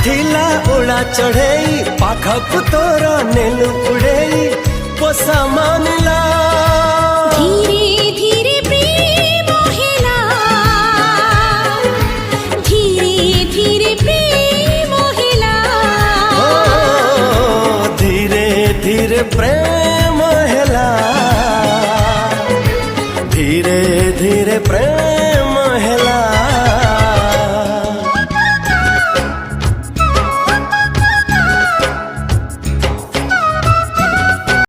ଥିଲା ଉଡ଼ା ଚଢ଼େଇ ପାଖକୁ ତୋର ନେଲୁ ଉଡ଼େଇ ପୋଷା ମାନିଲା। ଧୀରେ ଧୀରେ ପ୍ରେମ ହେଲା, ଧୀରେ ଧୀରେ ପ୍ରେମ ହେଲା, ଧୀରେ ଧୀରେ ପ୍ରେମ ହେଲା।